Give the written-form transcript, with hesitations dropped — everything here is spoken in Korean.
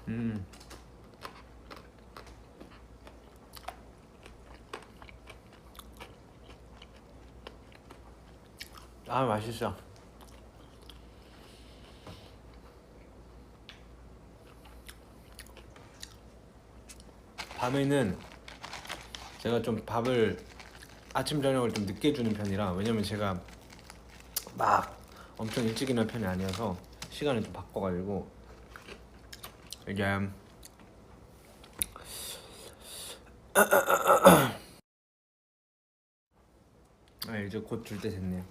음. 아, 맛있어. 밤에는 제가 좀 밥을 아침 저녁을 좀 늦게 주는 편이라, 왜냐면 제가 막 엄청 일찍 일어나는 편이 아니어서 시간을 좀 바꿔가지고 이게 이제 곧 줄 때 됐네요.